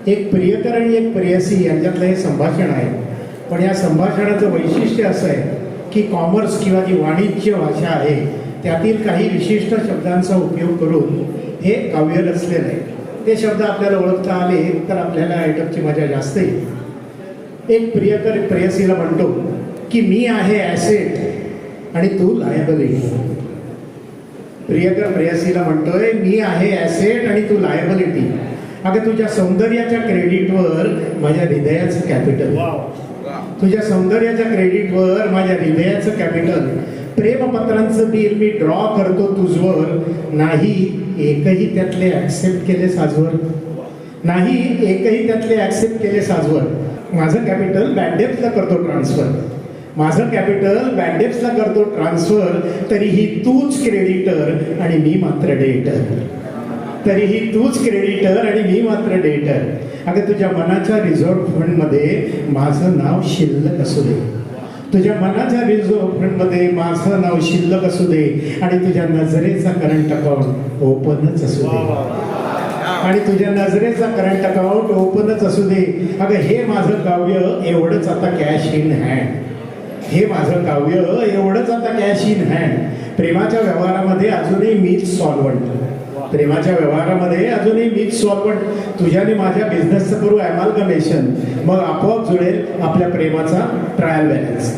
एक प्रियकर आणि एक प्रेयसी यांच्यातलं हे संभाषण आहे. पण या संभाषणाचं वैशिष्ट्य असं आहे की कॉमर्स किंवा जी वाणिज्य भाषा आहे त्यातील काही विशिष्ट शब्दांचा उपयोग करून हे काव्य रचलेलं आहे. ते शब्द आपल्याला ओळखता आले तर आपल्याला आयटमची मजा जास्त येईल. एक प्रियकर प्रेयसीला म्हणतो की मी आहे ॲसेट आणि तू लायबिलिटी. प्रियकर प्रेयसीला म्हणतोय मी आहे ॲसेट आणि तू लायबिलिटी. अगं तुझ्या सौंदर्याच्या क्रेडिटवर माझ्या हृदयाचं कॅपिटल. तुझ्या सौंदर्याच्या क्रेडिटवर माझ्या हृदयाचं कॅपिटल. प्रेमपत्रांचं बिल मी ड्रॉ करतो तुझवर. नाही एकही त्यातले ॲक्सेप्ट केले साजवर. नाही एकही त्यातले ॲक्सेप्ट केले साजवर. माझं कॅपिटल बँडेप्सला करतो ट्रान्सफर. माझं कॅपिटल बँडेप्सला करतो ट्रान्सफर. तरीही तूच क्रेडिटर आणि मी मात्र डेटर. तरीही तूच क्रेडिटर आणि मी मात्र डेटर. अगं तुझ्या मनाच्या रिझर्व्ह फंडमध्ये माझं नाव शिल्लक असू दे. तुझ्या मनाच्या रिझर्व्ह फंडमध्ये माझं नाव शिल्लक असू दे आणि तुझ्या नजरेचा करंट अकाउंट ओपनच असू दे. आणि तुझ्या नजरेचा करंट अकाउंट ओपनच असू दे. अगं हे माझं काव्य एवढंच आता कॅश इन हँड. हे माझं काव्य एवढंच आता कॅश इन हँड. प्रेमाच्या व्यवहारामध्ये अजूनही मीच सॉल्व्हंट. प्रेमाच्या व्यवहारामध्ये अजूनही मीच सॉल्व्हंट. तुझ्याने माझ्या बिझनेसचं करू ॲमॅल्गमेशन. मग आपोआप जुळेल आपल्या प्रेमाचा ट्रायल बॅलन्स.